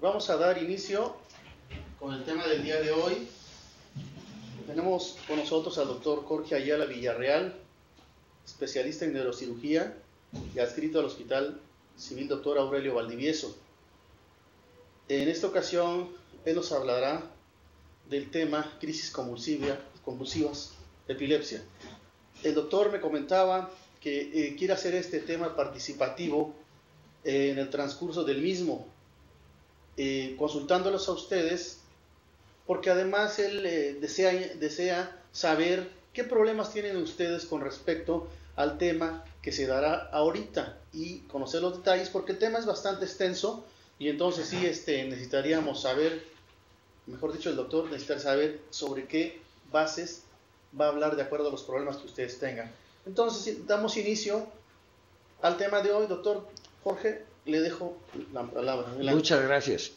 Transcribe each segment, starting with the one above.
Vamos a dar inicio con el tema del día de hoy. Tenemos con nosotros al doctor Jorge Ayala Villarreal, especialista en neurocirugía y adscrito al Hospital Civil Dr. Aurelio Valdivieso. En esta ocasión, él nos hablará del tema crisis convulsivas, epilepsia. El doctor me comentaba que quiere hacer este tema participativo en el transcurso del mismo, consultándolos a ustedes, porque además él desea saber qué problemas tienen ustedes con respecto al tema que se dará ahorita y conocer los detalles, porque el tema es bastante extenso y entonces sí necesitaríamos saber, mejor dicho, el doctor necesitaría saber sobre qué bases va a hablar de acuerdo a los problemas que ustedes tengan. Entonces damos inicio al tema de hoy. Doctor Jorge, le dejo la palabra. Adelante. Muchas gracias.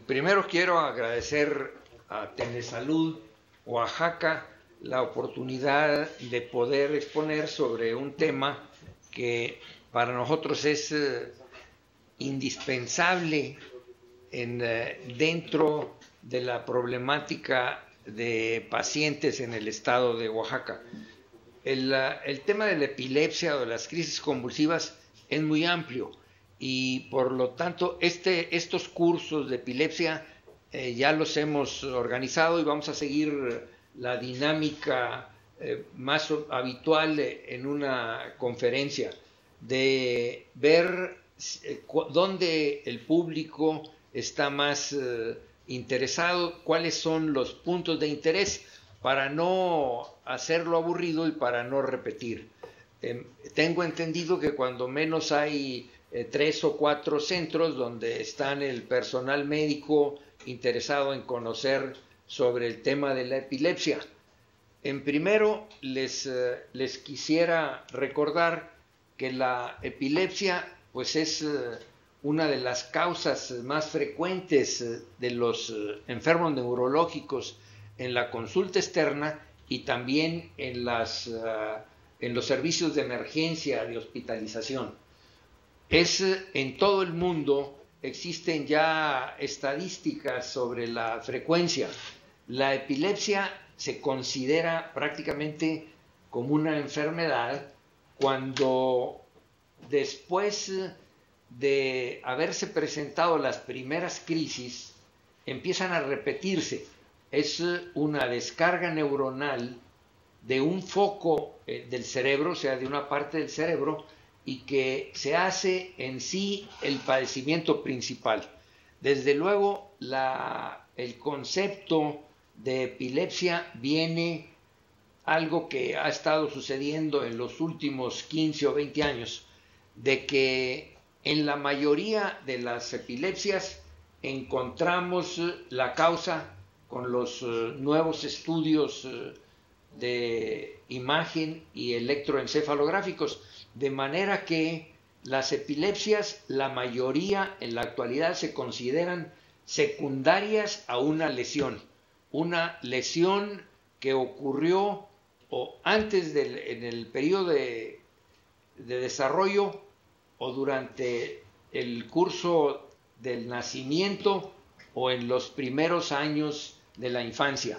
Primero quiero agradecer a Telesalud Oaxaca la oportunidad de poder exponer sobre un tema que para nosotros es indispensable dentro de la problemática de pacientes en el estado de Oaxaca. El tema de la epilepsia o de las crisis convulsivas es muy amplio y por lo tanto estos cursos de epilepsia ya los hemos organizado y vamos a seguir la dinámica más habitual en una conferencia de ver dónde el público está más interesado, cuáles son los puntos de interés para no hacerlo aburrido y para no repetir. Tengo entendido que cuando menos hay 3 o 4 centros donde están el personal médico interesado en conocer sobre el tema de la epilepsia. En primero, les quisiera recordar que la epilepsia pues es una de las causas más frecuentes de los enfermos neurológicos en la consulta externa y también en los servicios de emergencia de hospitalización. En todo el mundo existen ya estadísticas sobre la frecuencia. La epilepsia se considera prácticamente como una enfermedad cuando después de haberse presentado las primeras crisis empiezan a repetirse. Es una descarga neuronal de un foco del cerebro, o sea, de una parte del cerebro, y que se hace en sí el padecimiento principal. Desde luego, el concepto de epilepsia viene algo que ha estado sucediendo en los últimos 15 o 20 años, de que en la mayoría de las epilepsias encontramos la causa con los nuevos estudios de imagen y electroencefalográficos, de manera que las epilepsias, la mayoría en la actualidad se consideran secundarias a una lesión que ocurrió antes en el periodo de desarrollo o durante el curso del nacimiento o en los primeros años de la infancia.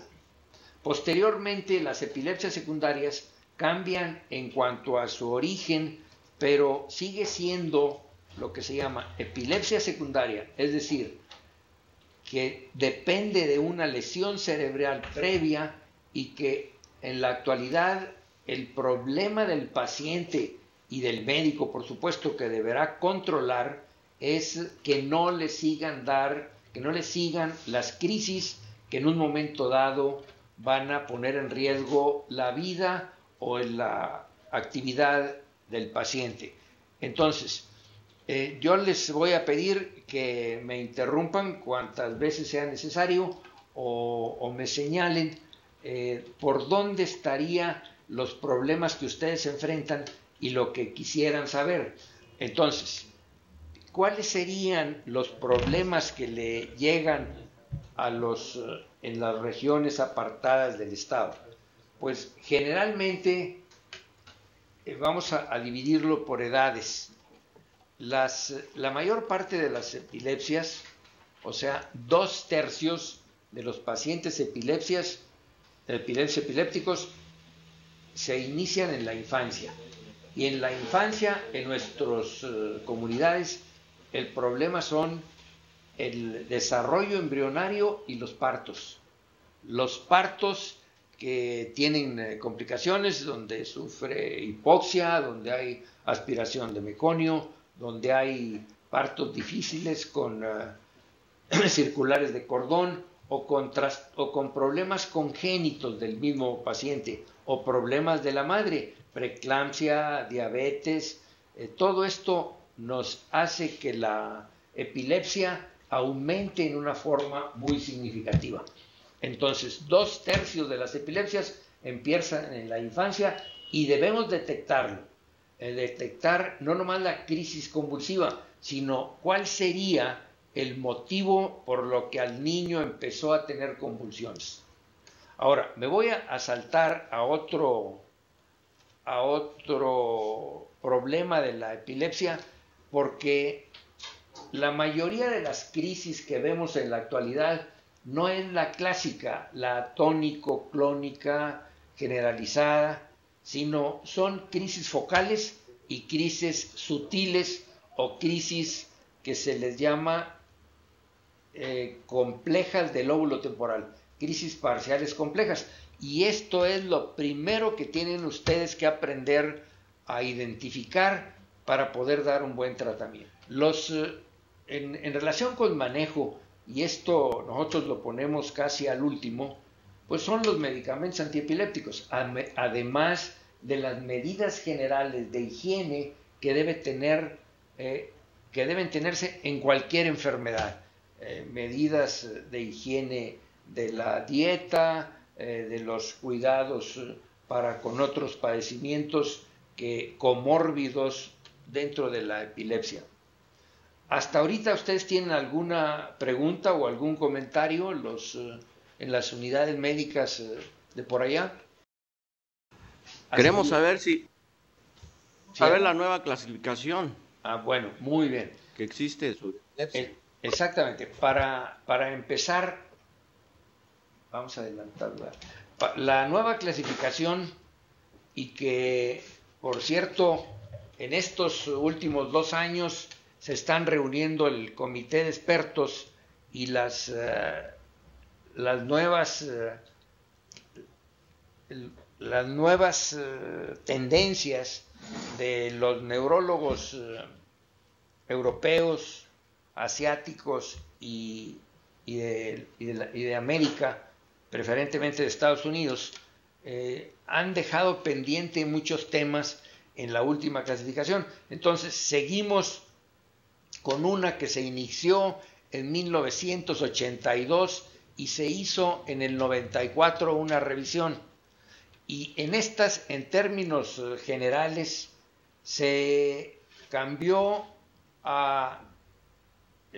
Posteriormente, las epilepsias secundarias cambian en cuanto a su origen, pero sigue siendo lo que se llama epilepsia secundaria, es decir, que depende de una lesión cerebral previa y que en la actualidad el problema del paciente y del médico, por supuesto, que deberá controlar es que no le sigan las crisis que en un momento dado van a poner en riesgo la vida o la actividad del paciente. Entonces, yo les voy a pedir que me interrumpan cuantas veces sea necesario o me señalen por dónde estarían los problemas que ustedes enfrentan y lo que quisieran saber. Entonces, ¿cuáles serían los problemas que le llegan en las regiones apartadas del estado? Pues generalmente vamos a dividirlo por edades. La mayor parte de las epilepsias O sea, 2/3 de los pacientes epilépticos se inician en la infancia. Y en la infancia, en nuestras comunidades, el problema son el desarrollo embrionario y los partos. Los partos que tienen complicaciones, donde sufre hipoxia, donde hay aspiración de meconio, donde hay partos difíciles con circulares de cordón o con problemas congénitos del mismo paciente o problemas de la madre, preeclampsia, diabetes, todo esto nos hace que la epilepsia aumente en una forma muy significativa. Entonces, 2/3 de las epilepsias empiezan en la infancia y debemos detectarlo. Detectar no nomás la crisis convulsiva, sino cuál sería el motivo por lo que al niño empezó a tener convulsiones. Ahora, me voy a saltar a otro problema de la epilepsia, porque la mayoría de las crisis que vemos en la actualidad no es la clásica, la tónico-clónica generalizada, sino son crisis focales y crisis sutiles o crisis que se les llama complejas del lóbulo temporal, crisis parciales complejas. Y esto es lo primero que tienen ustedes que aprender a identificar para poder dar un buen tratamiento. En relación con manejo, y esto nosotros lo ponemos casi al último, pues son los medicamentos antiepilépticos, además de las medidas generales de higiene que deben tenerse en cualquier enfermedad. Medidas de higiene de la dieta, de los cuidados para con otros padecimientos comórbidos dentro de la epilepsia. Hasta ahorita, ¿ustedes tienen alguna pregunta o algún comentario en las unidades médicas de por allá? Queremos saber saber la nueva clasificación. Bueno, muy bien. Que existe sobre epilepsia. Exactamente. Para empezar, vamos a adelantarla. La nueva clasificación, y que, por cierto, en estos últimos 2 años se están reuniendo el comité de expertos y las nuevas tendencias de los neurólogos europeos, asiáticos y de América, preferentemente de Estados Unidos, han dejado pendiente muchos temas en la última clasificación. Entonces seguimos con una que se inició en 1982 y se hizo en el 94 una revisión. Y en estas, en términos generales, se cambió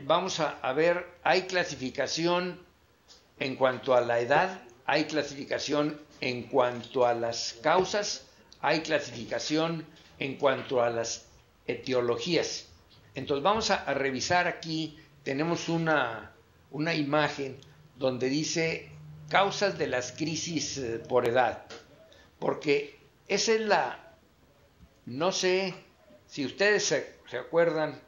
vamos a ver, hay clasificación en cuanto a la edad, hay clasificación en cuanto a las causas, hay clasificación en cuanto a las etiologías. Entonces vamos a revisar aquí, tenemos una imagen donde dice causas de las crisis por edad, porque esa es no sé si ustedes se acuerdan,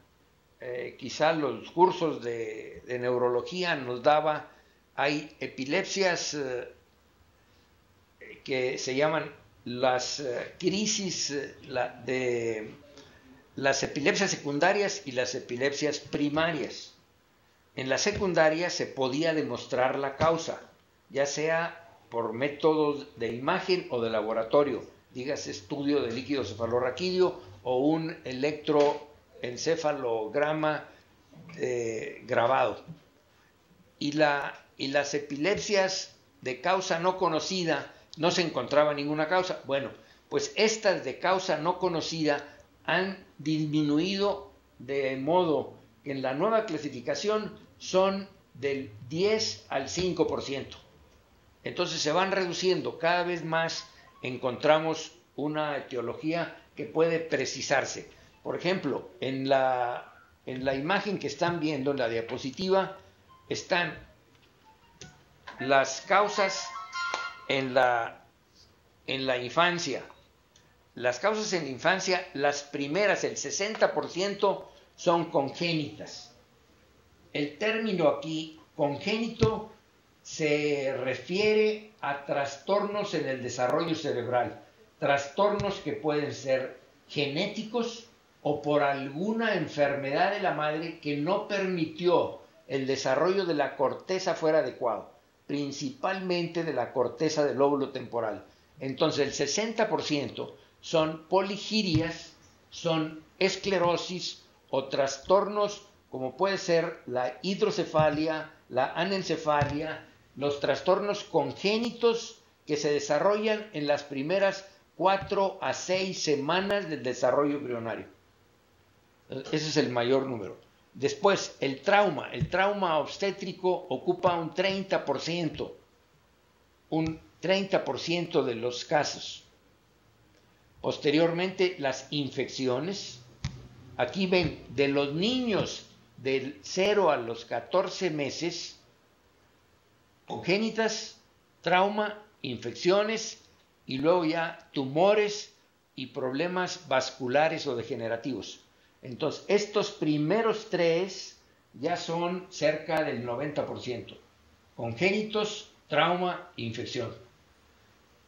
quizá los cursos de neurología nos daba, hay epilepsias que se llaman las crisis de las epilepsias secundarias y las epilepsias primarias. En la secundaria se podía demostrar la causa, ya sea por métodos de imagen o de laboratorio, dígase estudio de líquido cefalorraquídeo o un electroencefalograma grabado. Y las epilepsias de causa no conocida, no se encontraba ninguna causa. Bueno, pues estas de causa no conocida han disminuido de modo que en la nueva clasificación son del 10 al 5%. Entonces se van reduciendo, cada vez más encontramos una etiología que puede precisarse. Por ejemplo, en la imagen que están viendo, en la diapositiva, están las causas en la infancia. Las causas en la infancia, las primeras, el 60% son congénitas. El término aquí, congénito, se refiere a trastornos en el desarrollo cerebral, trastornos que pueden ser genéticos o por alguna enfermedad de la madre que no permitió el desarrollo de la corteza fuera adecuado, principalmente de la corteza del lóbulo temporal. Entonces el 60% son poligirias, son esclerosis o trastornos como puede ser la hidrocefalia, la anencefalia, los trastornos congénitos que se desarrollan en las primeras 4 a 6 semanas del desarrollo embrionario. Ese es el mayor número. Después, el trauma obstétrico ocupa un 30% de los casos. Posteriormente, las infecciones. Aquí ven, de los niños del 0 a los 14 meses, congénitas, trauma, infecciones y luego ya tumores y problemas vasculares o degenerativos. Entonces, estos primeros tres ya son cerca del 90%. Congénitos, trauma e infección.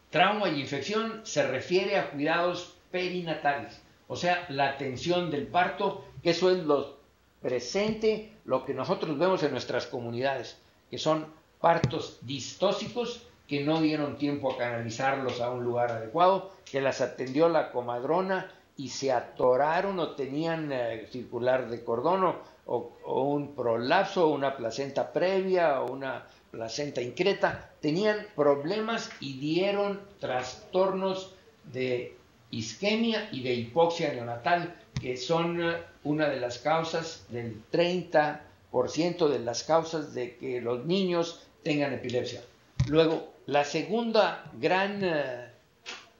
Trauma y infección se refiere a cuidados perinatales, o sea, la atención del parto, que eso es lo presente, lo que nosotros vemos en nuestras comunidades, que son partos distóxicos que no dieron tiempo a canalizarlos a un lugar adecuado, que las atendió la comadrona y se atoraron o tenían circular de cordón o un prolapso, o una placenta previa o una placenta increta, tenían problemas y dieron trastornos de isquemia y de hipoxia neonatal, que son una de las causas del 30% de las causas de que los niños tengan epilepsia. Luego, la segunda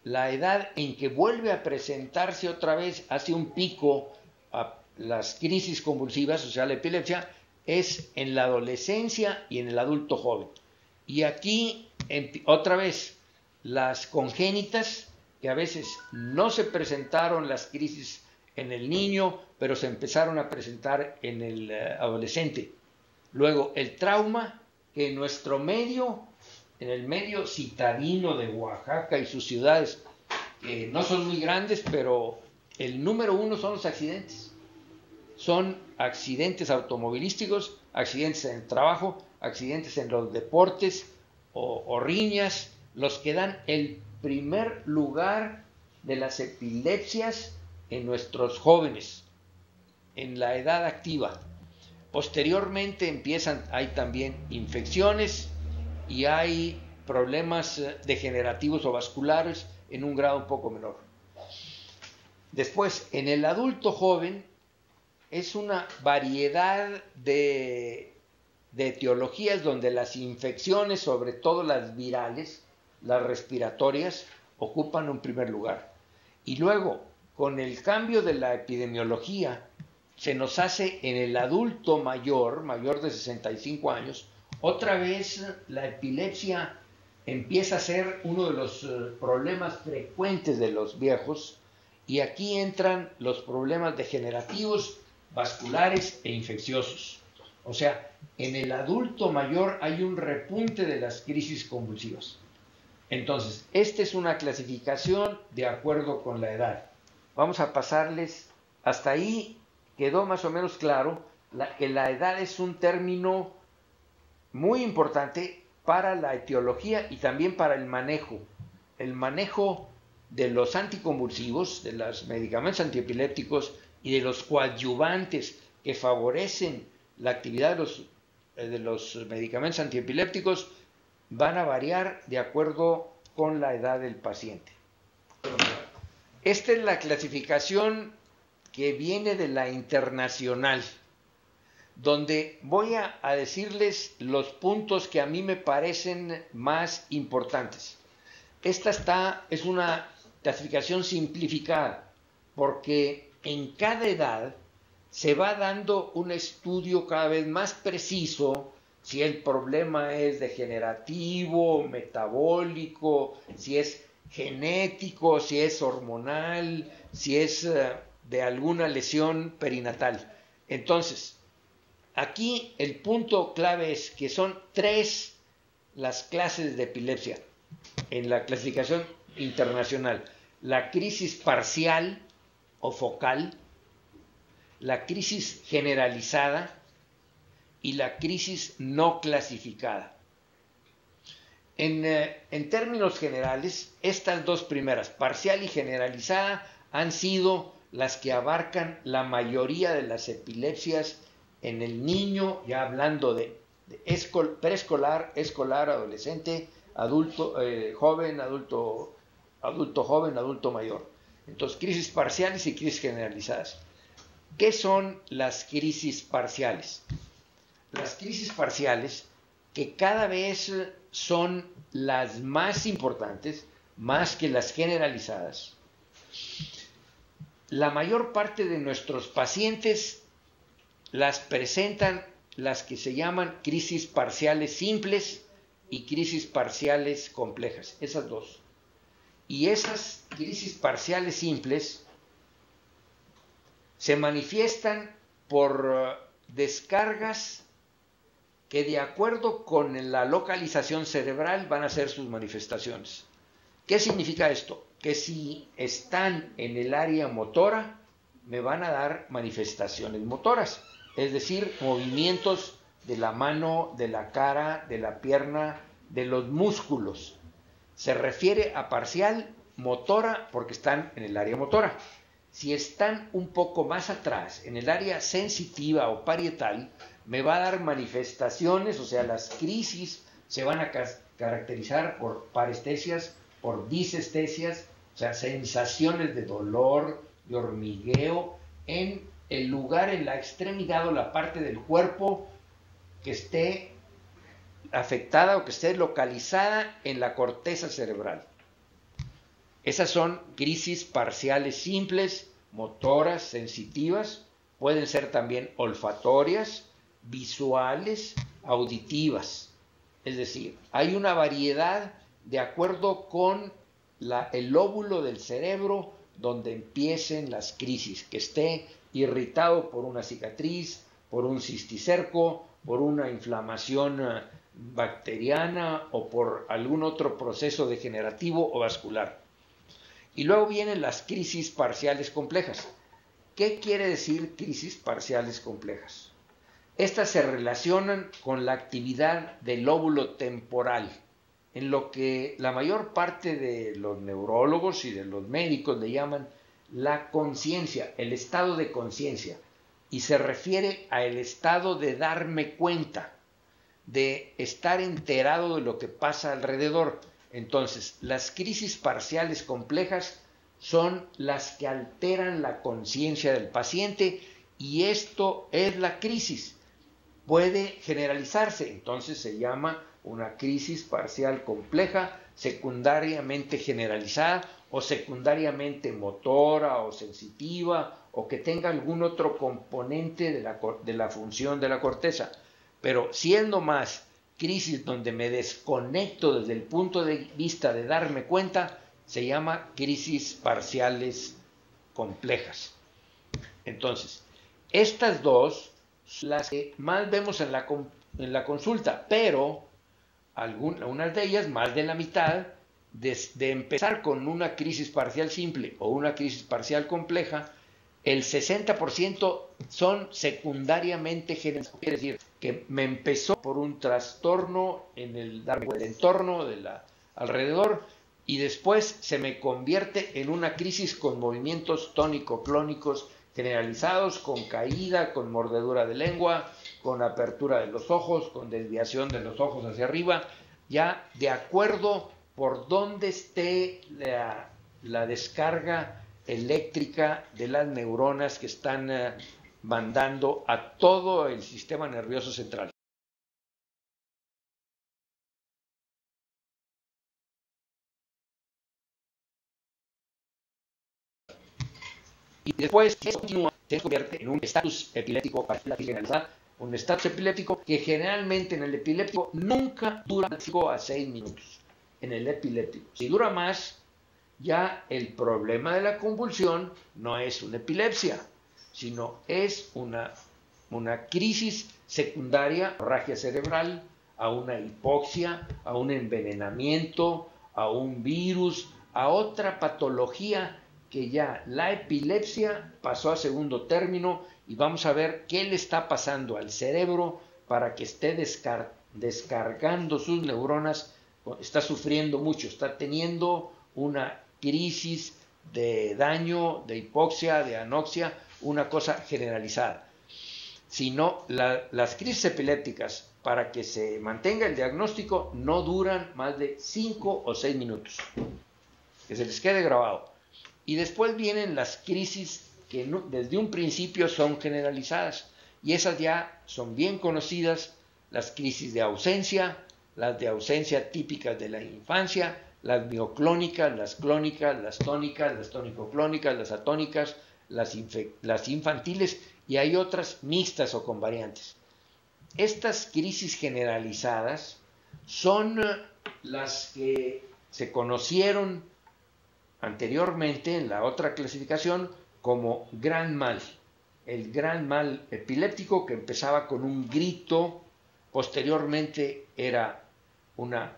la edad en que vuelve a presentarse otra vez, hace un pico a las crisis convulsivas, o sea, la epilepsia, es en la adolescencia y en el adulto joven. Y aquí, otra vez, las congénitas, que a veces no se presentaron las crisis en el niño, pero se empezaron a presentar en el adolescente. Luego, el trauma, que en nuestro medio, en el medio citadino de Oaxaca y sus ciudades, que no son muy grandes, pero el número uno son los accidentes. Son accidentes automovilísticos, accidentes en el trabajo, accidentes en los deportes o riñas, los que dan el primer lugar de las epilepsias en nuestros jóvenes, en la edad activa. Posteriormente hay también infecciones y hay problemas degenerativos o vasculares en un grado un poco menor. Después, en el adulto joven, es una variedad de etiologías donde las infecciones, sobre todo las virales, las respiratorias, ocupan un primer lugar. Y luego, con el cambio de la epidemiología, se nos hace en el adulto mayor de 65 años, otra vez la epilepsia empieza a ser uno de los problemas frecuentes de los viejos, y aquí entran los problemas degenerativos, vasculares e infecciosos. O sea, en el adulto mayor hay un repunte de las crisis convulsivas. Entonces, esta es una clasificación de acuerdo con la edad. Vamos a pasarles, hasta ahí quedó más o menos claro que la edad es un término muy importante para la etiología y también para el manejo. El manejo de los anticonvulsivos, de los medicamentos antiepilépticos y de los coadyuvantes que favorecen la actividad de los medicamentos antiepilépticos van a variar de acuerdo con la edad del paciente. Esta es la clasificación que viene de la internacional, donde voy a decirles los puntos que a mí me parecen más importantes. Esta es una clasificación simplificada, porque en cada edad se va dando un estudio cada vez más preciso si el problema es degenerativo, metabólico, si es genético, si es hormonal, si es de alguna lesión perinatal. Entonces, aquí el punto clave es que son 3 las clases de epilepsia en la clasificación internacional: la crisis parcial o focal, la crisis generalizada y la crisis no clasificada. En términos generales, estas 2 primeras, parcial y generalizada, han sido las que abarcan la mayoría de las epilepsias en el niño, ya hablando de preescolar, escolar, adolescente, adulto joven, adulto joven, adulto mayor. Entonces, crisis parciales y crisis generalizadas. ¿Qué son las crisis parciales? Las crisis parciales, que cada vez son las más importantes, más que las generalizadas. La mayor parte de nuestros pacientes las presentan las que se llaman crisis parciales simples y crisis parciales complejas, esas 2. Y esas crisis parciales simples se manifiestan por descargas que, de acuerdo con la localización cerebral, van a ser sus manifestaciones. ¿Qué significa esto? Que si están en el área motora, me van a dar manifestaciones motoras, es decir, movimientos de la mano, de la cara, de la pierna, de los músculos. Se refiere a parcial motora porque están en el área motora. Si están un poco más atrás, en el área sensitiva o parietal, me va a dar manifestaciones, o sea, las crisis se van a caracterizar por parestesias, por disestesias, o sea, sensaciones de dolor, de hormigueo, en el lugar, en la extremidad o la parte del cuerpo que esté afectada o que esté localizada en la corteza cerebral. Esas son crisis parciales simples, motoras, sensitivas, pueden ser también olfatorias, visuales, auditivas. Es decir, hay una variedad de acuerdo con el lóbulo del cerebro donde empiecen las crisis, que esté irritado por una cicatriz, por un cisticerco, por una inflamación bacteriana o por algún otro proceso degenerativo o vascular. Y luego vienen las crisis parciales complejas. ¿Qué quiere decir crisis parciales complejas? Estas se relacionan con la actividad del lóbulo temporal, en lo que la mayor parte de los neurólogos y de los médicos le llaman la conciencia, el estado de conciencia, y se refiere al estado de darme cuenta, de estar enterado de lo que pasa alrededor. Entonces, las crisis parciales complejas son las que alteran la conciencia del paciente y esto es la crisis. Puede generalizarse, entonces se llama una crisis parcial compleja, secundariamente generalizada o secundariamente motora o sensitiva o que tenga algún otro componente de la función de la corteza. Pero siendo más crisis donde me desconecto desde el punto de vista de darme cuenta, se llama crisis parciales complejas. Entonces, estas 2 son las que más vemos en la consulta, pero unas de ellas, más de la mitad, de empezar con una crisis parcial simple o una crisis parcial compleja, el 60% son secundariamente generalizadas. Quiere decir que me empezó por un trastorno en el entorno de alrededor y después se me convierte en una crisis con movimientos tónico-clónicos generalizados, con caída, con mordedura de lengua, con apertura de los ojos, con desviación de los ojos hacia arriba, ya de acuerdo por dónde esté la descarga eléctrica de las neuronas que están mandando a todo el sistema nervioso central. Y después, si eso continúa, se convierte en un estatus epiléptico parcial generalizado un estatus epiléptico que generalmente en el epiléptico nunca dura 5 a 6 minutos. En el epiléptico, si dura más, ya el problema de la convulsión no es una epilepsia, sino es una crisis secundaria, hemorragia cerebral, a una hipoxia, a un envenenamiento, a un virus, a otra patología que ya la epilepsia pasó a segundo término, y vamos a ver qué le está pasando al cerebro para que esté descargando sus neuronas. Está sufriendo mucho, está teniendo una crisis de daño, de hipoxia, de anoxia, una cosa generalizada. Si no, las crisis epilépticas, para que se mantenga el diagnóstico, no duran más de 5 o 6 minutos. Que se les quede grabado. Y después vienen las crisis que desde un principio son generalizadas, y esas ya son bien conocidas: las crisis de ausencia, las de ausencia típicas de la infancia, las mioclónicas, las clónicas, las tónicas, las tónico-clónicas, las atónicas, las infantiles, y hay otras mixtas o con variantes. Estas crisis generalizadas son las que se conocieron anteriormente en la otra clasificación como gran mal. El gran mal epiléptico, que empezaba con un grito, posteriormente era una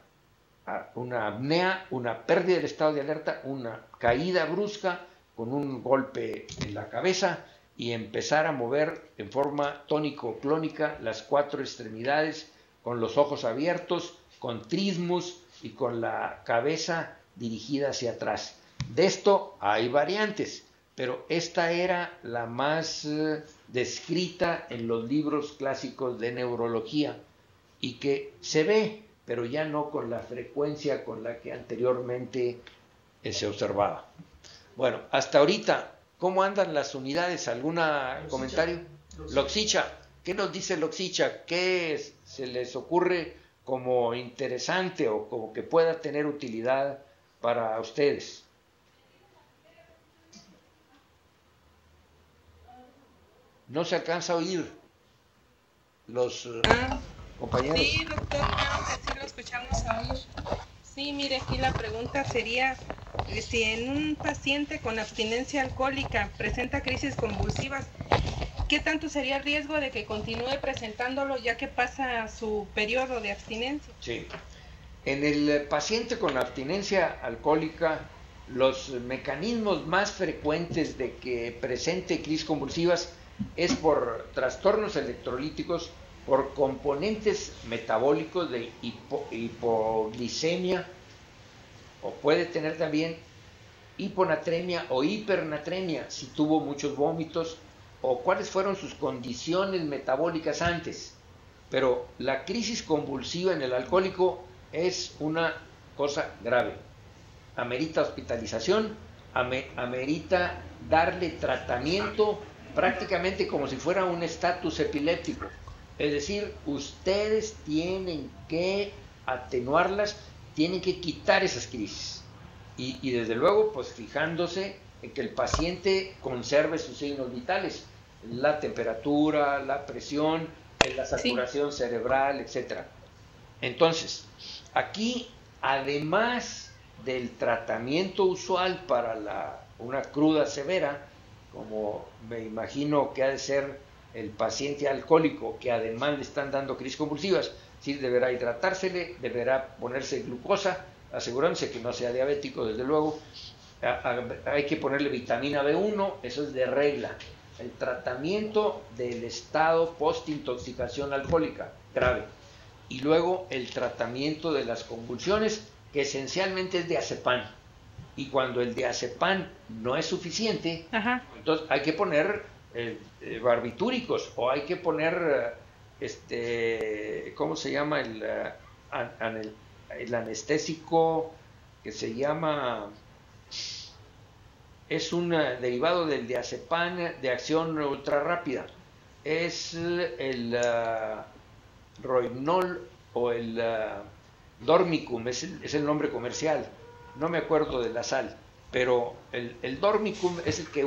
apnea, una pérdida del estado de alerta, una caída brusca con un golpe en la cabeza, y empezar a mover en forma tónico-clónica las 4 extremidades, con los ojos abiertos, con trismus y con la cabeza dirigida hacia atrás. De esto hay variantes, pero esta era la más descrita en los libros clásicos de neurología, y que se ve, pero ya no con la frecuencia con la que anteriormente se observaba. Bueno, hasta ahorita, ¿cómo andan las unidades? ¿Algún comentario? Loxicha, ¿qué nos dice Loxicha? ¿Qué se les ocurre como interesante o como que pueda tener utilidad para ustedes? No se alcanza a oír los compañeros. Sí, doctor, claro que sí lo escuchamos a oír. Sí, mire, aquí la pregunta sería: si en un paciente con abstinencia alcohólica presenta crisis convulsivas, ¿qué tanto sería el riesgo de que continúe presentándolo ya que pasa su periodo de abstinencia? Sí. En el paciente con abstinencia alcohólica, los mecanismos más frecuentes de que presente crisis convulsivas es por trastornos electrolíticos, por componentes metabólicos de hipoglicemia, o puede tener también hiponatremia o hipernatremia si tuvo muchos vómitos, o cuáles fueron sus condiciones metabólicas antes. Pero la crisis convulsiva en el alcohólico es una cosa grave. Amerita hospitalización, amerita darle tratamiento prácticamente como si fuera un estatus epiléptico. Es decir, ustedes tienen que atenuarlas, tienen que quitar esas crisis. Y desde luego, pues fijándose en que el paciente conserve sus signos vitales: la temperatura, la presión, la saturación cerebral, etc. Entonces, aquí, además del tratamiento usual para una cruda severa, como me imagino que ha de ser el paciente alcohólico, que además le están dando crisis convulsivas, sí, deberá hidratársele, deberá ponerse glucosa, asegurándose que no sea diabético, desde luego. Hay que ponerle vitamina B1, eso es de regla. El tratamiento del estado post-intoxicación alcohólica, grave. Y luego el tratamiento de las convulsiones, que esencialmente es diazepam. Y cuando el diazepam no es suficiente, entonces hay que poner barbitúricos, o hay que poner, ¿cómo se llama? El anestésico que se llama, es un derivado del diazepam de acción ultra rápida, es el Rohypnol o el Dormicum, es el nombre comercial, no me acuerdo de la sal, pero el Dormicum es el que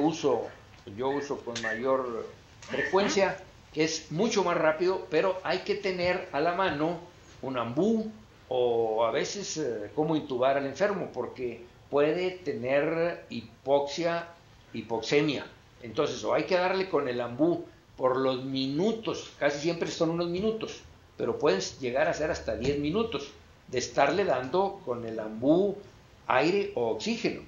yo uso con mayor frecuencia, que es mucho más rápido, pero hay que tener a la mano un ambú o a veces cómo intubar al enfermo, porque puede tener hipoxemia. Entonces, o hay que darle con el ambú por los minutos, casi siempre son unos minutos, pero pueden llegar a ser hasta 10 minutos de estarle dando con el ambú aire o oxígeno.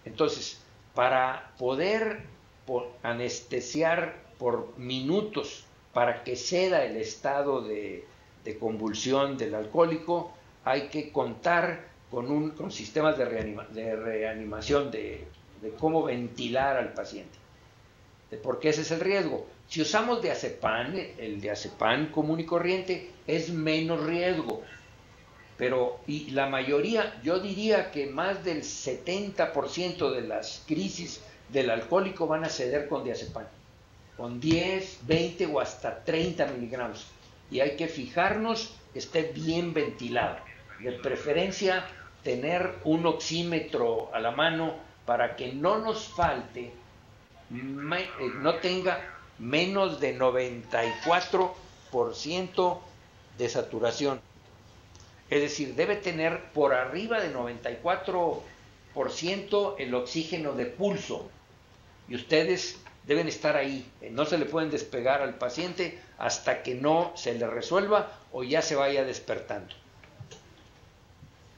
Entonces, para poder anestesiar por minutos, para que ceda el estado de convulsión del alcohólico, hay que contar con sistemas de reanimación, de cómo ventilar al paciente, porque ese es el riesgo. Si usamos diazepam, el diazepam común y corriente es menos riesgo, y la mayoría, yo diría que más del 70% de las crisis del alcohólico van a ceder con diazepam, con 10, 20 o hasta 30 miligramos, y hay que fijarnos que esté bien ventilado, de preferencia tener un oxímetro a la mano para que no nos falte, no tenga menos de 94% de saturación. Es decir, debe tener por arriba de 94% el oxígeno de pulso. Y ustedes deben estar ahí. No se le pueden despegar al paciente hasta que no se le resuelva o ya se vaya despertando.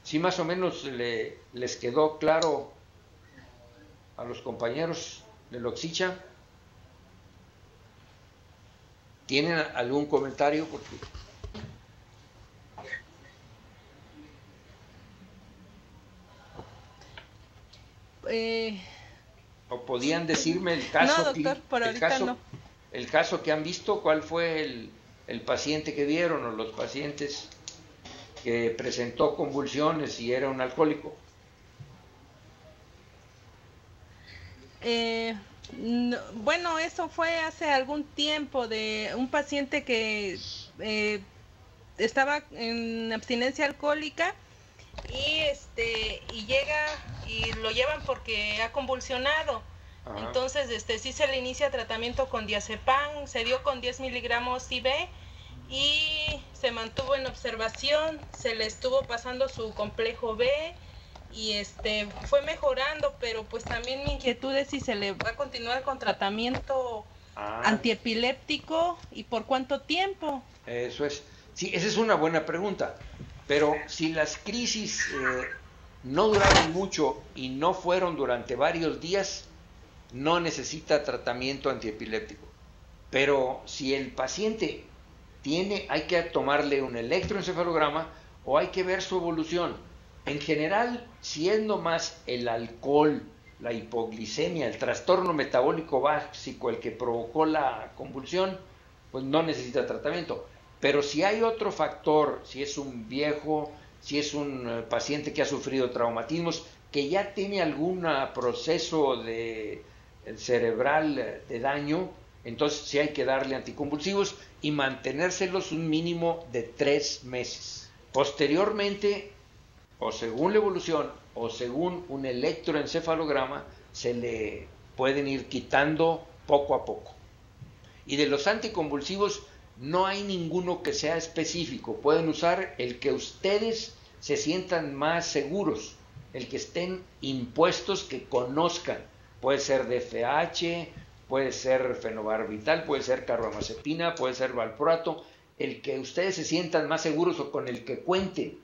¿Sí más o menos les quedó claro a los compañeros del Oxicha? ¿Tienen algún comentario? Porque o podían decirme el caso, no, doctor, por ahorita no. El caso que han visto, ¿cuál fue el paciente que vieron o los pacientes que presentó convulsiones y era un alcohólico? No, bueno, eso fue hace algún tiempo, de un paciente que estaba en abstinencia alcohólica y llega y lo llevan porque ha convulsionado. Ajá. Entonces sí se le inicia tratamiento con diazepam, se dio con 10 miligramos IV y se mantuvo en observación, se le estuvo pasando su complejo B y fue mejorando, pero pues también mi inquietud es si se le va a continuar con tratamiento antiepiléptico y por cuánto tiempo. Eso es. Sí, esa es una buena pregunta. Pero si las crisis no duraron mucho y no fueron durante varios días, no necesita tratamiento antiepiléptico. Pero si el paciente hay que tomarle un electroencefalograma o hay que ver su evolución. En general, si es nomás el alcohol, la hipoglicemia, el trastorno metabólico básico el que provocó la convulsión, pues no necesita tratamiento. Pero si hay otro factor, si es un viejo, si es un paciente que ha sufrido traumatismos, que ya tiene algún proceso cerebral de daño, entonces sí hay que darle anticonvulsivos y mantenérselos un mínimo de 3 meses. Posteriormente, o según la evolución, o según un electroencefalograma, se le pueden ir quitando poco a poco. Y de los anticonvulsivos, no hay ninguno que sea específico. Pueden usar el que ustedes se sientan más seguros, el que estén impuestos, que conozcan. Puede ser DFH, puede ser fenobarbital, puede ser carbamazepina, puede ser valproato, el que ustedes se sientan más seguros o con el que cuenten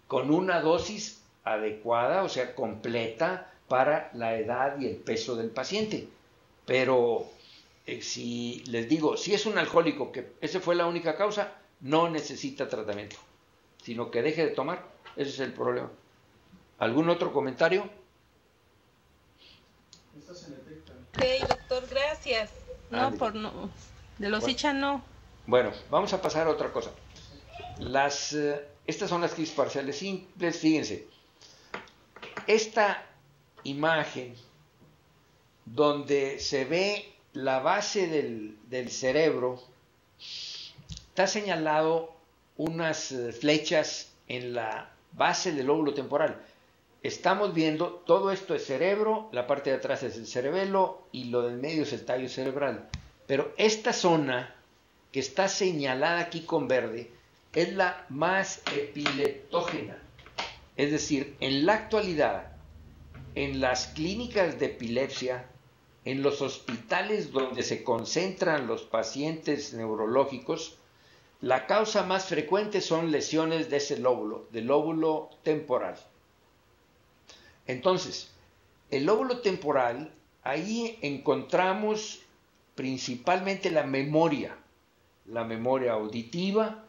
con una dosis adecuada, o sea, completa para la edad y el peso del paciente. Pero si les digo, si es un alcohólico que esa fue la única causa, no necesita tratamiento, sino que deje de tomar. Ese es el problema. ¿Algún otro comentario? Ok, doctor, gracias. No, de los Oxicha no. Bueno, vamos a pasar a otra cosa. Estas son las crisis parciales simples. Fíjense, esta imagen donde se ve la base del cerebro, está señalado unas flechas en la base del lóbulo temporal. Estamos viendo, todo esto es cerebro, la parte de atrás es el cerebelo y lo del medio es el tallo cerebral. Pero esta zona que está señalada aquí con verde es la más epileptógena. Es decir, en la actualidad, en las clínicas de epilepsia, en los hospitales donde se concentran los pacientes neurológicos, la causa más frecuente son lesiones de ese lóbulo, del lóbulo temporal. Entonces, el lóbulo temporal, ahí encontramos principalmente la memoria auditiva,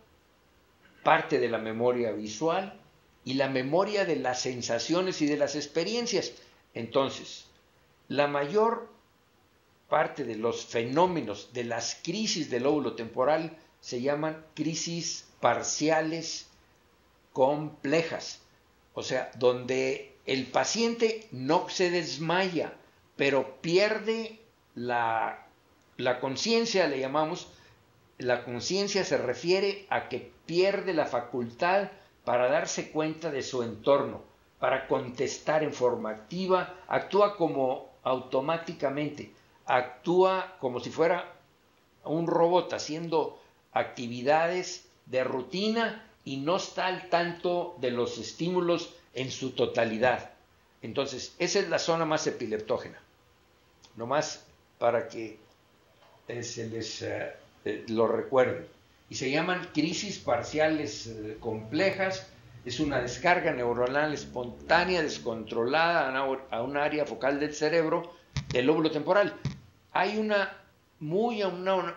parte de la memoria visual y la memoria de las sensaciones y de las experiencias. Entonces, la mayor parte de los fenómenos de las crisis del lóbulo temporal se llaman crisis parciales complejas, o sea, donde el paciente no se desmaya, pero pierde la conciencia, le llamamos. La conciencia se refiere a que pierde la facultad para darse cuenta de su entorno, para contestar en forma activa, actúa como automáticamente, actúa como si fuera un robot haciendo actividades de rutina y no está al tanto de los estímulos en su totalidad. Entonces, esa es la zona más epileptógena. Nomás para que se les lo recuerden. Y se llaman crisis parciales complejas. Es una descarga neuronal espontánea, descontrolada a un área focal del cerebro, del lóbulo temporal. Hay una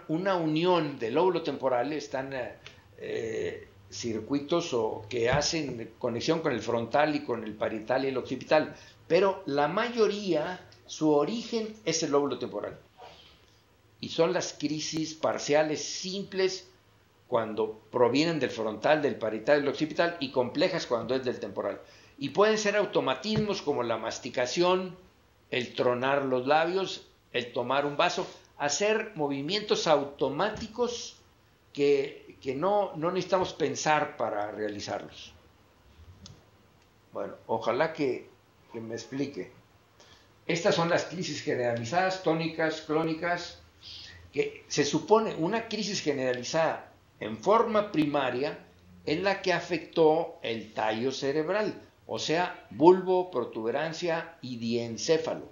unión del lóbulo temporal, están circuitos que hacen conexión con el frontal y con el parietal y el occipital, pero la mayoría, su origen es el lóbulo temporal. Y son las crisis parciales simples cuando provienen del frontal, del parietal y del occipital, y complejas cuando es del temporal. Y pueden ser automatismos como la masticación, el tronar los labios, el tomar un vaso, hacer movimientos automáticos que no necesitamos pensar para realizarlos. Bueno, ojalá que me explique. Estas son las crisis generalizadas, tónicas, clónicas, que se supone una crisis generalizada en forma primaria es la que afectó el tallo cerebral, o sea, bulbo, protuberancia y diencéfalo,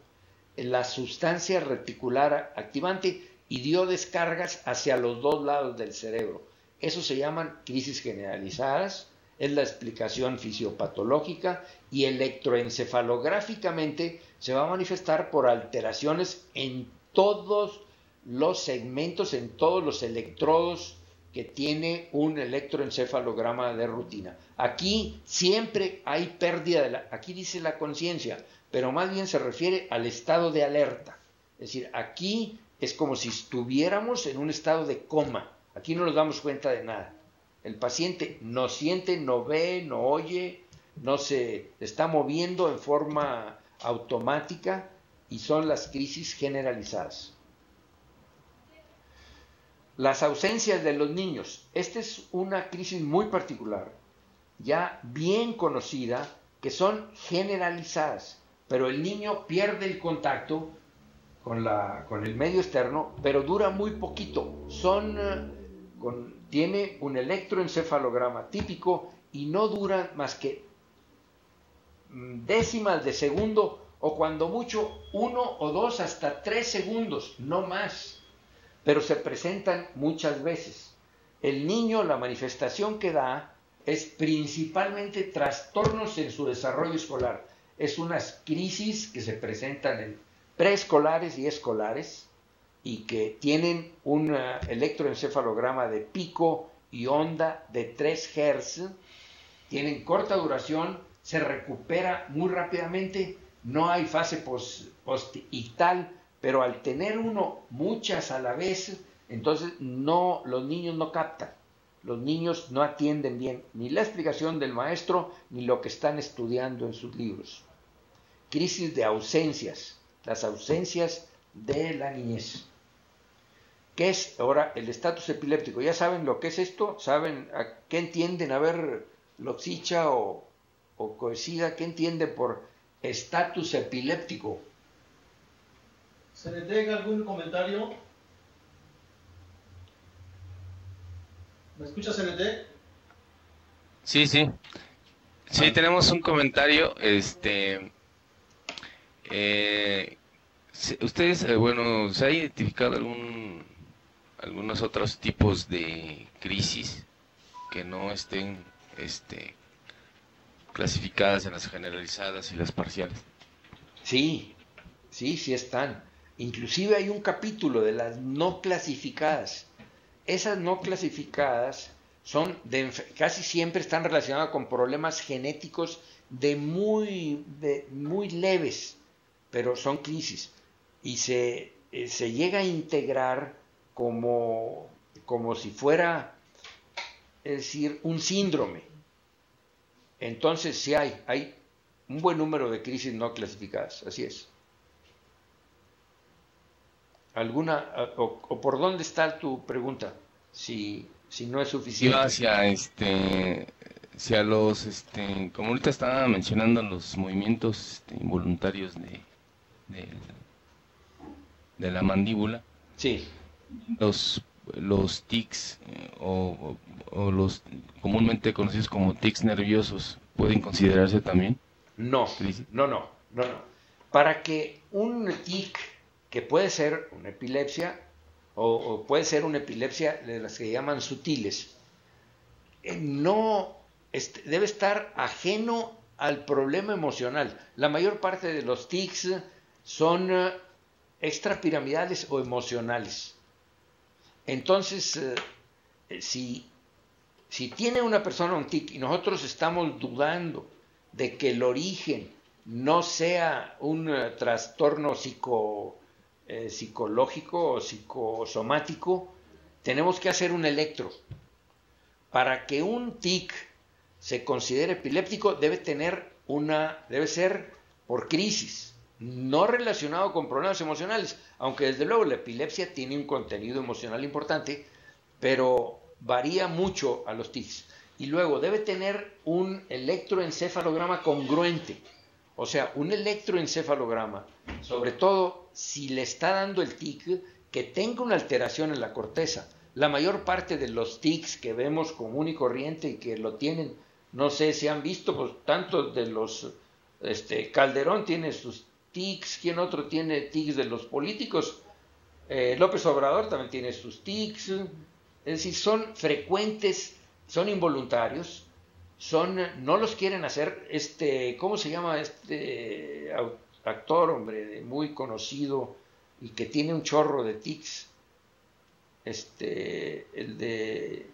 la sustancia reticular activante, y dio descargas hacia los dos lados del cerebro. Eso se llaman crisis generalizadas, es la explicación fisiopatológica, y electroencefalográficamente se va a manifestar por alteraciones en todos los segmentos, en todos los electrodos que tiene un electroencefalograma de rutina. Aquí siempre hay pérdida aquí dice la conciencia, pero más bien se refiere al estado de alerta. Es decir, aquí es como si estuviéramos en un estado de coma. Aquí no nos damos cuenta de nada. El paciente no siente, no ve, no oye, no se está moviendo en forma automática, y son las crisis generalizadas. Las ausencias de los niños. Esta es una crisis muy particular, ya bien conocida, que son generalizadas, pero el niño pierde el contacto con el medio externo, pero dura muy poquito. Tiene un electroencefalograma típico y no dura más que décimas de segundo, o cuando mucho 1 o 2 hasta 3 segundos, no más, pero se presentan muchas veces. El niño, la manifestación que da es principalmente trastornos en su desarrollo escolar. Es unas crisis que se presentan en preescolares y escolares, y que tienen un electroencefalograma de pico y onda de 3 Hz, tienen corta duración, se recupera muy rápidamente, no hay fase postictal, pero al tener uno muchas a la vez, entonces los niños no captan, los niños no atienden bien ni la explicación del maestro ni lo que están estudiando en sus libros. Crisis de ausencias, las ausencias de la niñez. ¿Qué es ahora el estatus epiléptico? ¿Ya saben lo que es esto? ¿Saben a qué entienden? A ver, Loxicha o Coesida, ¿qué entienden por estatus epiléptico? ¿Se le deja algún comentario? ¿Me escuchas, NT? Sí, sí. Sí, tenemos un comentario. Ustedes, bueno, ¿se ha identificado algunos otros tipos de crisis que no estén, clasificadas en las generalizadas y las parciales? Sí, sí están. Inclusive hay un capítulo de las no clasificadas. Esas no clasificadas casi siempre están relacionadas con problemas genéticos de muy leves, pero son crisis. Y se llega a integrar como si fuera, es decir, un síndrome. Entonces sí hay un buen número de crisis no clasificadas, así es. ¿Alguna, o por dónde está tu pregunta? Si no es suficiente. Iba hacia los, como ahorita estaba mencionando los movimientos involuntarios de la mandíbula. Sí. Los tics o los comúnmente conocidos como tics nerviosos, ¿pueden considerarse también? No. Para que un tic, que puede ser una epilepsia, o puede ser una epilepsia de las que llaman sutiles, debe estar ajeno al problema emocional. La mayor parte de los tics son extrapiramidales o emocionales. Entonces, si tiene una persona un tic y nosotros estamos dudando de que el origen no sea un trastorno psicológico o psicosomático, tenemos que hacer un electro. Para que un tic se considere epiléptico debe ser por crisis, no relacionado con problemas emocionales, aunque desde luego la epilepsia tiene un contenido emocional importante, pero varía mucho a los tics. Y luego debe tener un electroencefalograma congruente, o sea, un electroencefalograma, sobre todo si le está dando el tic, que tenga una alteración en la corteza. La mayor parte de los tics que vemos común y corriente y que lo tienen, no sé si han visto, pues tantos de los, Calderón tiene sus tics, ¿quién otro tiene tics de los políticos? López Obrador también tiene sus tics, es decir, son frecuentes, son involuntarios, no los quieren hacer, ¿cómo se llama este actor, hombre, muy conocido y que tiene un chorro de tics? El de...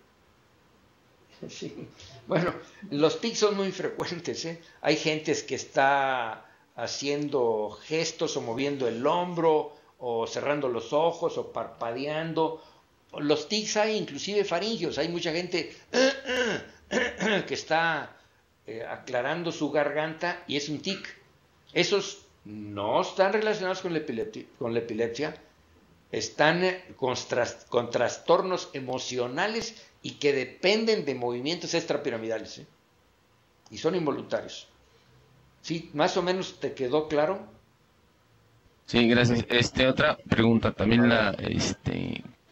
Sí. Bueno, los tics son muy frecuentes, ¿eh? Hay gentes que está haciendo gestos o moviendo el hombro o cerrando los ojos o parpadeando. Los tics hay inclusive faringios, hay mucha gente que está aclarando su garganta y es un tic. Esos no están relacionados con la epilepsia, están con trastornos emocionales y que dependen de movimientos extrapiramidales, ¿eh? Y son involuntarios. ¿Sí? ¿Más o menos te quedó claro? Sí, gracias. Otra pregunta también,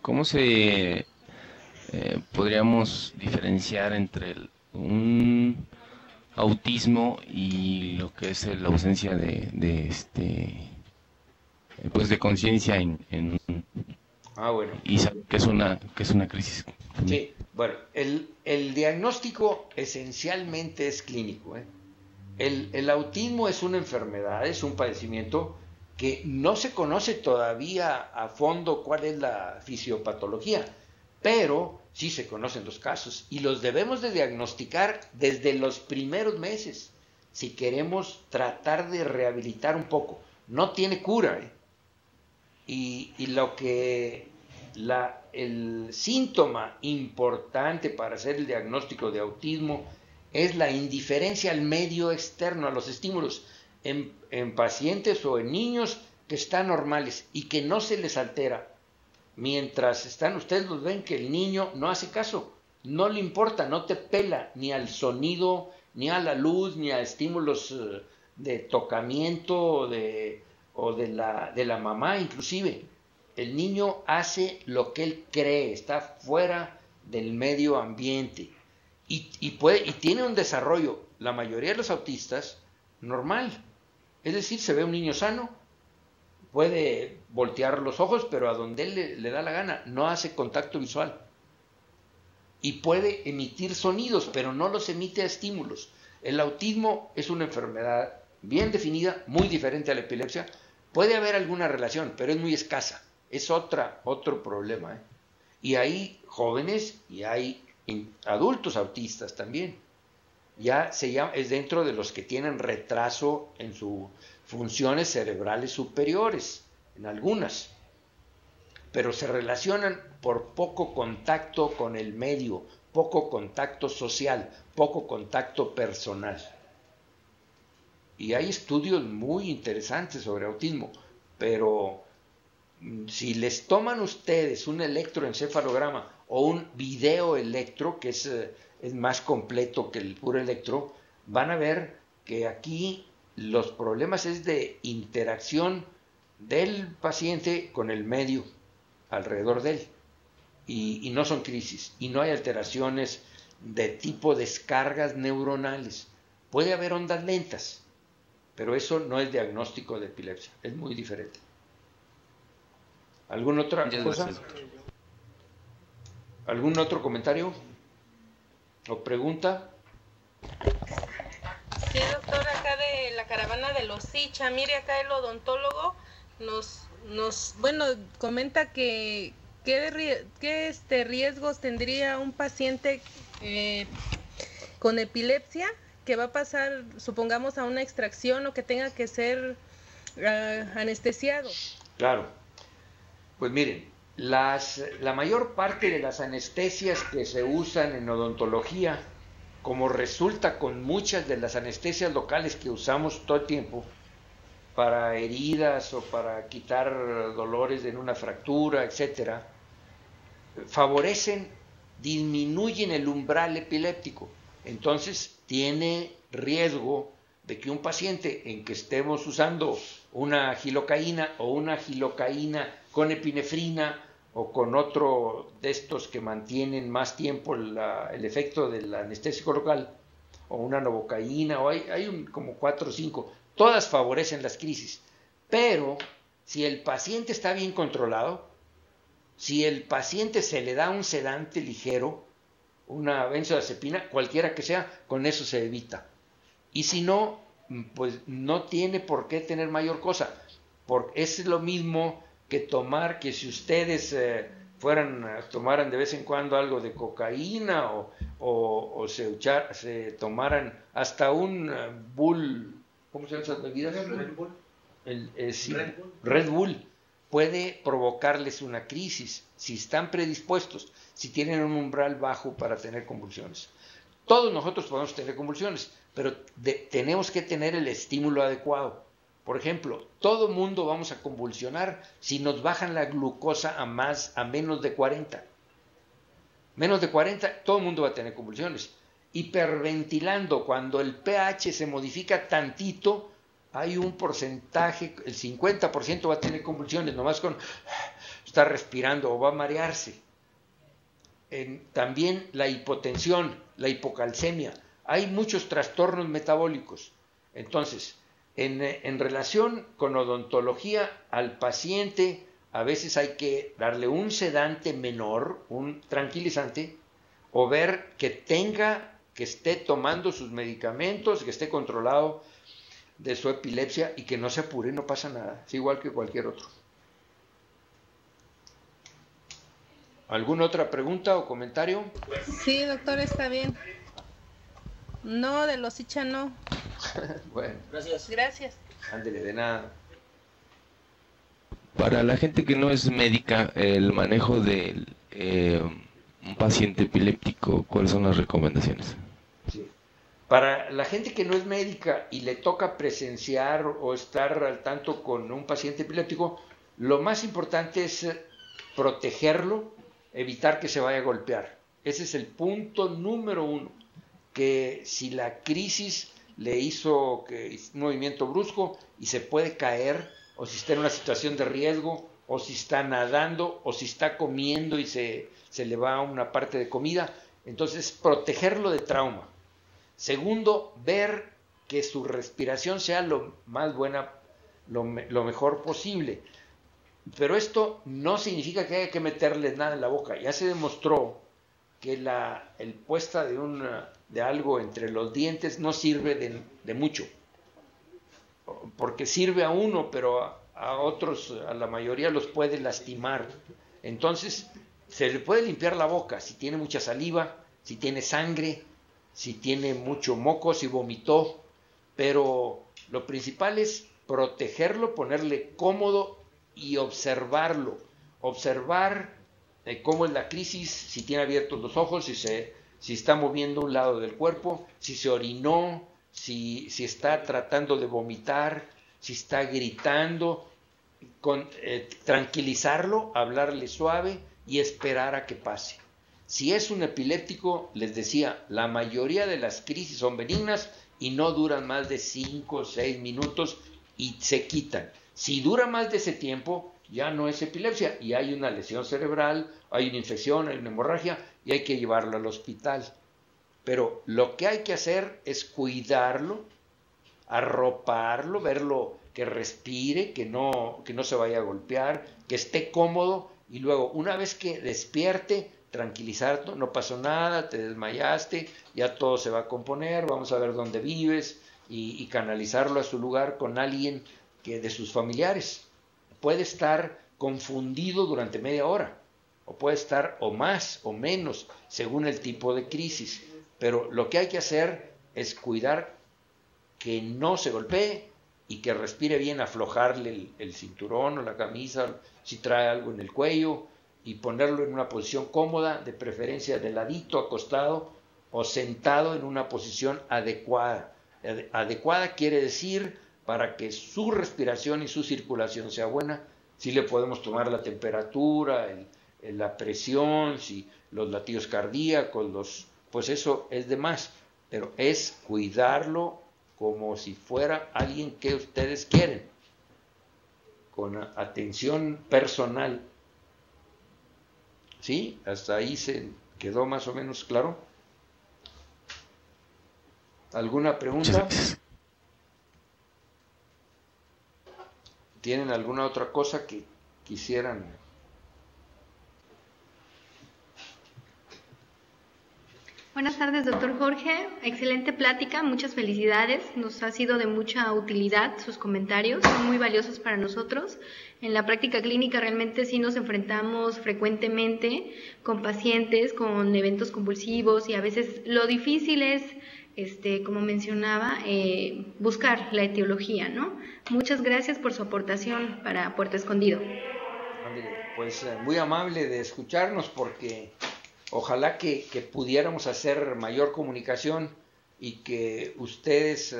¿cómo podríamos diferenciar entre un autismo y lo que es la ausencia pues de conciencia bueno. Y saber que es una crisis? Sí, bueno, el diagnóstico esencialmente es clínico, ¿eh? El autismo es una enfermedad, es un padecimiento que no se conoce todavía a fondo cuál es la fisiopatología, pero sí se conocen los casos y los debemos de diagnosticar desde los primeros meses si queremos tratar de rehabilitar un poco. No tiene cura, ¿eh? Y el síntoma importante para hacer el diagnóstico de autismo es la indiferencia al medio externo, a los estímulos, en pacientes o en niños que están normales y que no se les altera. Mientras ustedes los ven que el niño no hace caso, no le importa, no te pela ni al sonido, ni a la luz, ni a estímulos de tocamiento o de la mamá inclusive. El niño hace lo que él cree, está fuera del medio ambiente y tiene un desarrollo, la mayoría de los autistas, normal. Es decir, se ve un niño sano, puede voltear los ojos, pero a donde él le da la gana, no hace contacto visual. Y puede emitir sonidos, pero no los emite a estímulos. El autismo es una enfermedad bien definida, muy diferente a la epilepsia. Puede haber alguna relación, pero es muy escasa. Es otro problema, ¿eh? Y hay jóvenes y hay adultos autistas también. Ya se llama, es dentro de los que tienen retraso en sus funciones cerebrales superiores, en algunas. Pero se relacionan por poco contacto con el medio, poco contacto social, poco contacto personal. Y hay estudios muy interesantes sobre autismo, pero si les toman ustedes un electroencefalograma o un videoelectro, que es más completo que el puro electro, van a ver que aquí los problemas es de interacción del paciente con el medio alrededor de él, y no son crisis, y no hay alteraciones de tipo descargas neuronales. Puede haber ondas lentas, pero eso no es diagnóstico de epilepsia, es muy diferente. ¿Alguna otra cosa? ¿Algún otro comentario o pregunta? Sí, doctor, acá de la caravana de los Sicha, mire, acá el odontólogo nos comenta que qué riesgos tendría un paciente con epilepsia que va a pasar, supongamos, a una extracción o que tenga que ser anestesiado. Claro. Pues miren, la mayor parte de las anestesias que se usan en odontología, como resulta con muchas de las anestesias locales que usamos todo el tiempo, para heridas o para quitar dolores en una fractura, etcétera, disminuyen el umbral epiléptico. Entonces tiene riesgo de que un paciente en que estemos usando una gilocaína o una gilocaína con epinefrina o con otro de estos que mantienen más tiempo el efecto del anestésico local, o una novocaína, o hay como 4 o 5, todas favorecen las crisis. Pero si el paciente está bien controlado, si el paciente se le da un sedante ligero, una benzodiazepina, cualquiera que sea, con eso se evita. Y si no, pues no tiene por qué tener mayor cosa, porque es lo mismo que que si ustedes tomaran de vez en cuando algo de cocaína o se tomaran hasta un Bull, ¿cómo se llaman esas bebidas? Red Bull puede provocarles una crisis si están predispuestos, si tienen un umbral bajo para tener convulsiones. Todos nosotros podemos tener convulsiones, pero tenemos que tener el estímulo adecuado. Por ejemplo, todo mundo vamos a convulsionar si nos bajan la glucosa a menos de 40. Menos de 40, todo el mundo va a tener convulsiones. Hiperventilando, cuando el pH se modifica tantito, hay un porcentaje, el 50% va a tener convulsiones, nomás con estar respirando, o va a marearse. También la hipotensión, la hipocalcemia. Hay muchos trastornos metabólicos. Entonces, en relación con odontología, al paciente a veces hay que darle un sedante menor, un tranquilizante, o ver que esté tomando sus medicamentos, que esté controlado de su epilepsia y que no se apure, no pasa nada, es igual que cualquier otro. ¿Alguna otra pregunta o comentario? Sí, doctor, está bien. No, de los Sicha no. Bueno. Gracias. Ándele, de nada. Para la gente que no es médica, el manejo de un paciente epiléptico, ¿cuáles son las recomendaciones? Sí. Para la gente que no es médica y le toca presenciar o estar al tanto con un paciente epiléptico, lo más importante es protegerlo, evitar que se vaya a golpear. Ese es el punto número 1, que si la crisis le hizo un movimiento brusco y se puede caer, o si está en una situación de riesgo, o si está nadando, o si está comiendo y se le va una parte de comida. Entonces, protegerlo de trauma. Segundo, ver que su respiración sea lo más buena, lo mejor posible. Pero esto no significa que haya que meterle nada en la boca. Ya se demostró que el puesta de algo entre los dientes no sirve de mucho, porque sirve a uno, pero a otros, a la mayoría los puede lastimar. Entonces se le puede limpiar la boca si tiene mucha saliva, si tiene sangre, si tiene mucho moco, si vomitó, pero lo principal es protegerlo, ponerle cómodo y observarlo, observar cómo es la crisis, si tiene abiertos los ojos, si está moviendo un lado del cuerpo, si se orinó, si está tratando de vomitar, si está gritando, tranquilizarlo, hablarle suave y esperar a que pase. Si es un epiléptico, les decía, la mayoría de las crisis son benignas y no duran más de 5 o 6 minutos y se quitan. Si dura más de ese tiempo, ya no es epilepsia y hay una lesión cerebral, hay una infección, hay una hemorragia y hay que llevarlo al hospital. Pero lo que hay que hacer es cuidarlo, arroparlo, verlo que respire, que no se vaya a golpear, que esté cómodo y luego una vez que despierte, tranquilizarlo, no pasó nada, te desmayaste, ya todo se va a componer, vamos a ver dónde vives y canalizarlo a su lugar con alguien que de sus familiares. Puede estar confundido durante media hora, o puede estar o más o menos, según el tipo de crisis. Pero lo que hay que hacer es cuidar que no se golpee y que respire bien, aflojarle el cinturón o la camisa, si trae algo en el cuello, y ponerlo en una posición cómoda, de preferencia de ladito, acostado o sentado en una posición adecuada. Adecuada quiere decir para que su respiración y su circulación sea buena. Si le podemos tomar la temperatura, la presión, si los latidos cardíacos, pues eso es de más, pero es cuidarlo como si fuera alguien que ustedes quieren, con atención personal. ¿Sí? ¿Hasta ahí se quedó más o menos claro? ¿Alguna pregunta? ¿Tienen alguna otra cosa que quisieran? Buenas tardes, doctor Jorge. Excelente plática, muchas felicidades. Nos ha sido de mucha utilidad sus comentarios, son muy valiosos para nosotros. En la práctica clínica realmente sí nos enfrentamos frecuentemente con pacientes con eventos convulsivos y a veces lo difícil es, como mencionaba, buscar la etiología, ¿no? Muchas gracias por su aportación para Puerto Escondido. Pues muy amable de escucharnos, porque ojalá que pudiéramos hacer mayor comunicación y que ustedes,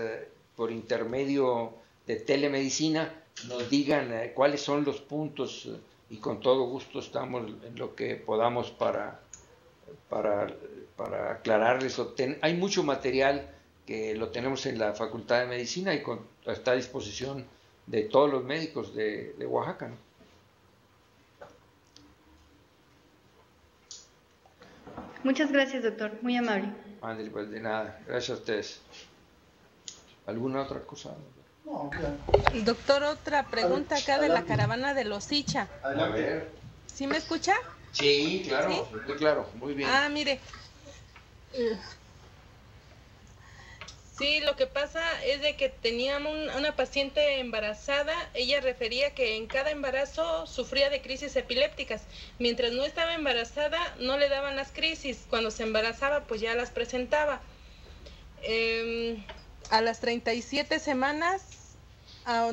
por intermedio de telemedicina, nos digan cuáles son los puntos y con todo gusto estamos en lo que podamos para aclararles. Hay mucho material que lo tenemos en la Facultad de Medicina y está a disposición de todos los médicos de Oaxaca, ¿no? Muchas gracias, doctor. Muy amable. Ándale, pues de nada. Gracias a ustedes. ¿Alguna otra cosa? No, claro. Doctor, otra pregunta acá de la caravana de los Icha. A ver. ¿Sí me escucha? Sí, claro, ¿Sí? Muy claro, muy bien. Ah, mire. Sí, lo que pasa es de que teníamos una paciente embarazada. Ella refería que en cada embarazo sufría de crisis epilépticas. Mientras no estaba embarazada, no le daban las crisis. Cuando se embarazaba, pues ya las presentaba. A las 37 semanas,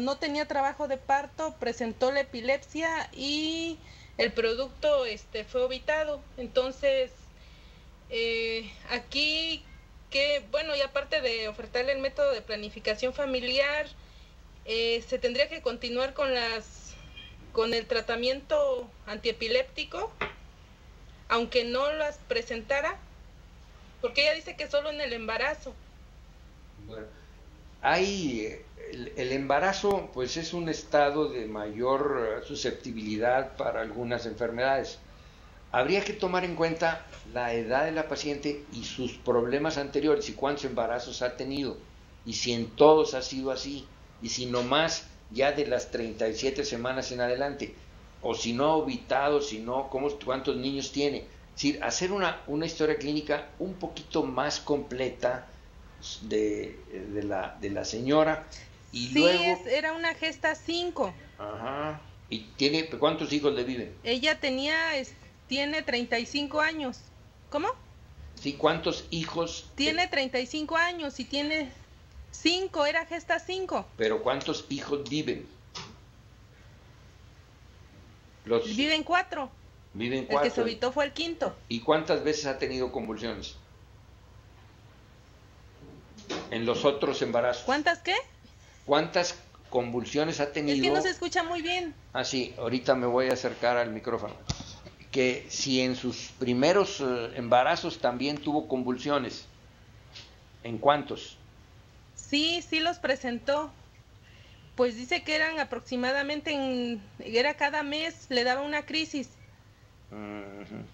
no tenía trabajo de parto, presentó la epilepsia y el producto fue ovitado. Entonces, aquí, que bueno, y aparte de ofertarle el método de planificación familiar, se tendría que continuar con el tratamiento antiepiléptico, aunque no las presentara, porque ella dice que solo en el embarazo. Bueno, el embarazo pues es un estado de mayor susceptibilidad para algunas enfermedades. Habría que tomar en cuenta la edad de la paciente y sus problemas anteriores y cuántos embarazos ha tenido y si en todos ha sido así y si no más ya de las 37 semanas en adelante o si no ha ovitado, si no, cuántos niños tiene. Es decir, hacer una historia clínica un poquito más completa de la señora y sí, luego... era una gesta 5. Ajá. ¿Y cuántos hijos le viven? Ella tiene 35 años. ¿Cómo? Sí, ¿cuántos hijos? Tiene 35 años y tiene 5, era gesta 5. Pero ¿cuántos hijos viven? Viven 4. Viven 4. El que se ovitó fue el 5º. ¿Y cuántas veces ha tenido convulsiones? En los otros embarazos. ¿Cuántas qué? ¿Cuántas convulsiones ha tenido? Es que no se escucha muy bien. Ah, sí, ahorita me voy a acercar al micrófono. Que si en sus primeros embarazos también tuvo convulsiones, ¿en cuántos? Sí, sí los presentó. Pues dice que eran aproximadamente, era cada mes, le daba una crisis. Uh-huh.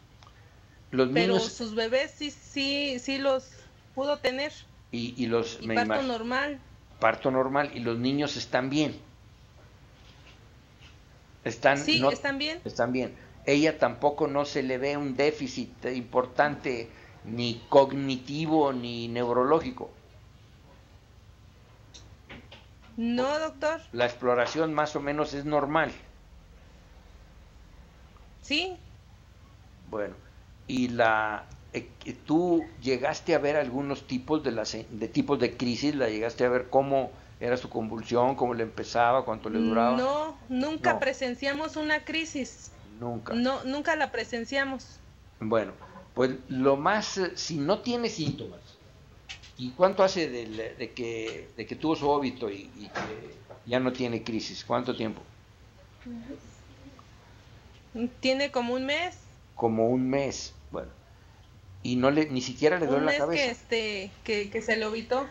Los pero niños... sus bebés sí los pudo tener. Y parto normal. Parto normal, y los niños están bien. Sí, están bien. Están bien. Ella tampoco no se le ve un déficit importante, ni cognitivo, ni neurológico. No, doctor. La exploración más o menos es normal. Sí. Bueno, y tú llegaste a ver algunos tipos tipos de crisis, la llegaste a ver cómo era su convulsión, cómo le empezaba, cuánto le duraba. No, nunca presenciamos una crisis. Nunca. No, nunca la presenciamos. Bueno, pues lo más, si no tiene síntomas, ¿y cuánto hace de que tuvo su óbito y que ya no tiene crisis? ¿Cuánto tiempo? Tiene como un mes. Como un mes, bueno. Y ni siquiera le duele la cabeza. Que se le ovitó.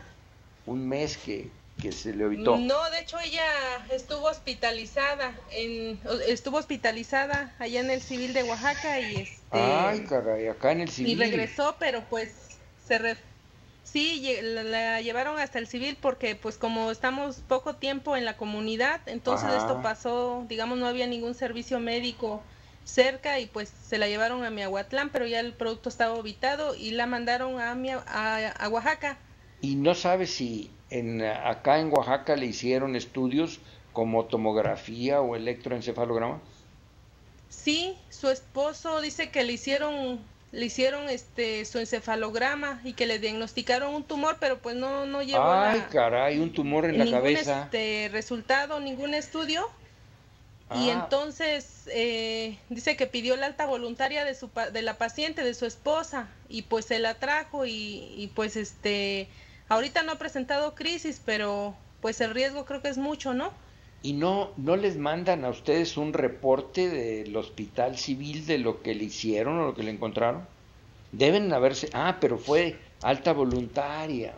Un mes que se le ovitó. No, de hecho ella estuvo hospitalizada allá en el Civil de Oaxaca y Ay, caray, acá en el Civil. Y regresó, pero pues sí, la llevaron hasta el Civil porque pues como estamos poco tiempo en la comunidad, entonces esto pasó, digamos, no había ningún servicio médico cerca y pues se la llevaron a Miahuatlán, pero ya el producto estaba ovitado y la mandaron a Oaxaca. ¿Y no sabes si acá en Oaxaca le hicieron estudios como tomografía o electroencefalograma? Sí, su esposo dice que le hicieron su encefalograma y que le diagnosticaron un tumor, pero pues no llevó caray, un tumor en la cabeza. Resultado, ningún estudio. Y entonces dice que pidió la alta voluntaria de la paciente, de su esposa, y pues se la trajo y pues ahorita no ha presentado crisis, pero pues el riesgo creo que es mucho, ¿no? ¿Y no les mandan a ustedes un reporte del Hospital Civil de lo que le hicieron o lo que le encontraron? Deben haberse... pero fue alta voluntaria.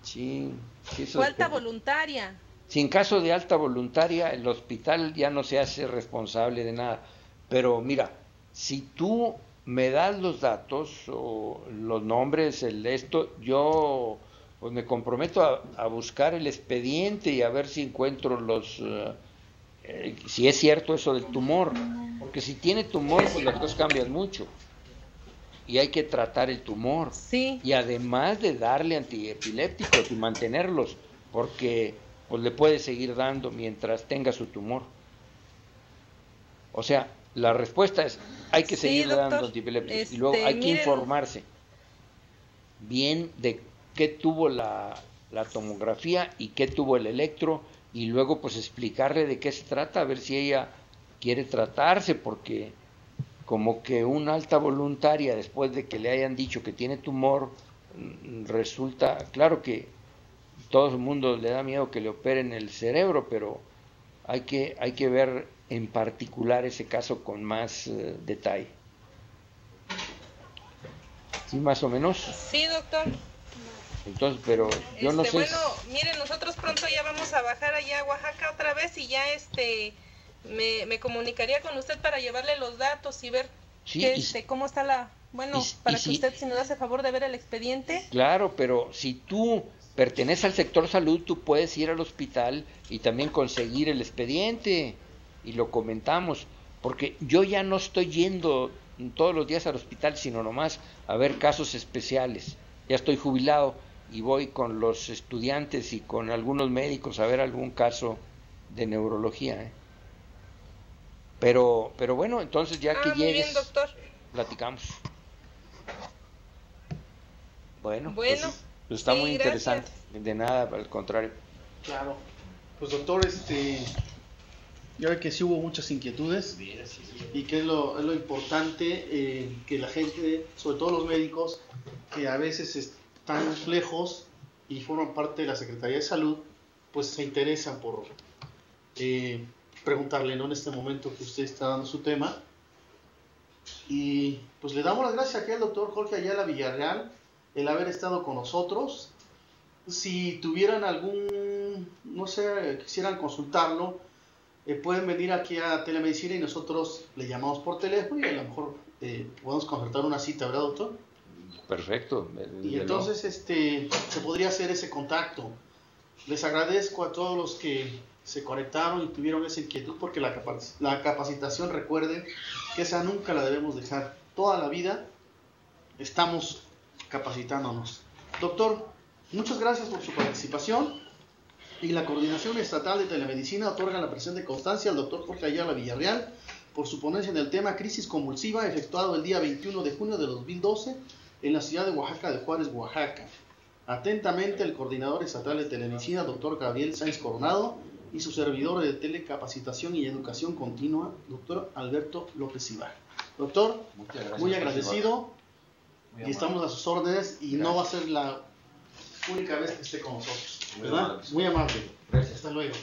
Sí, fue alta voluntaria. Si en caso de alta voluntaria, el hospital ya no se hace responsable de nada. Pero mira, si tú me das los datos o los nombres, yo pues me comprometo a buscar el expediente y a ver si encuentro si es cierto eso del tumor. Porque si tiene tumor, pues las cosas cambian mucho. Y hay que tratar el tumor. Sí. Y además de darle antiepilépticos y mantenerlos, porque pues le puede seguir dando mientras tenga su tumor. O sea, la respuesta es, hay que seguir dando antiepilépticos y luego hay que informarse bien de qué tuvo la tomografía y qué tuvo el electro y luego pues explicarle de qué se trata, a ver si ella quiere tratarse, porque como que una alta voluntaria después de que le hayan dicho que tiene tumor, resulta, claro que todo el mundo le da miedo que le operen el cerebro, pero hay que ver en particular ese caso con más detalle. ¿Sí, más o menos? Sí, doctor. Entonces, pero yo no sé. Bueno, miren, nosotros pronto ya vamos a bajar allá a Oaxaca otra vez y ya me comunicaría con usted para llevarle los datos y ver cómo está para que usted si nos hace favor de ver el expediente. Claro, pero si tú perteneces al sector salud, tú puedes ir al hospital y también conseguir el expediente y lo comentamos, porque yo ya no estoy yendo todos los días al hospital, sino nomás a ver casos especiales. Ya estoy jubilado y voy con los estudiantes y con algunos médicos a ver algún caso de neurología, Pero bueno, entonces ya que muy llegues, bien, doctor. platicamos. Bueno, pues está sí, muy interesante. De nada, al contrario. Claro. Pues doctor, ya ve que sí hubo muchas inquietudes y que es lo importante, que la gente, sobre todo los médicos, que a veces están lejos y forman parte de la Secretaría de Salud, pues se interesan por preguntarle, ¿no?, en este momento que usted está dando su tema. Y pues le damos las gracias aquí al doctor Jorge Ayala Villarreal el haber estado con nosotros. Si tuvieran no sé, quisieran consultarlo, pueden venir aquí a Telemedicina y nosotros le llamamos por teléfono y a lo mejor podemos concertar una cita, ¿verdad, doctor? Perfecto. Y entonces se podría hacer ese contacto. Les agradezco a todos los que se conectaron y tuvieron esa inquietud, porque la capacitación, recuerden que esa nunca la debemos dejar. Toda la vida estamos capacitándonos. Doctor, muchas gracias por su participación. Y la Coordinación Estatal de Telemedicina otorga la presente constancia al doctor Jorge Ayala Villarreal por su ponencia en el tema crisis convulsiva, efectuado el día 21 de junio de 2012 en la ciudad de Oaxaca de Juárez, Oaxaca. Atentamente, el Coordinador Estatal de Telemedicina, doctor Gabriel Sáenz Coronado, y su servidor de Telecapacitación y Educación Continua, doctor Alberto López Ibarra. Doctor, muy agradecido, y estamos a sus órdenes, y no va a ser la única vez que esté con nosotros, ¿verdad? Muy amable. Gracias. Hasta luego.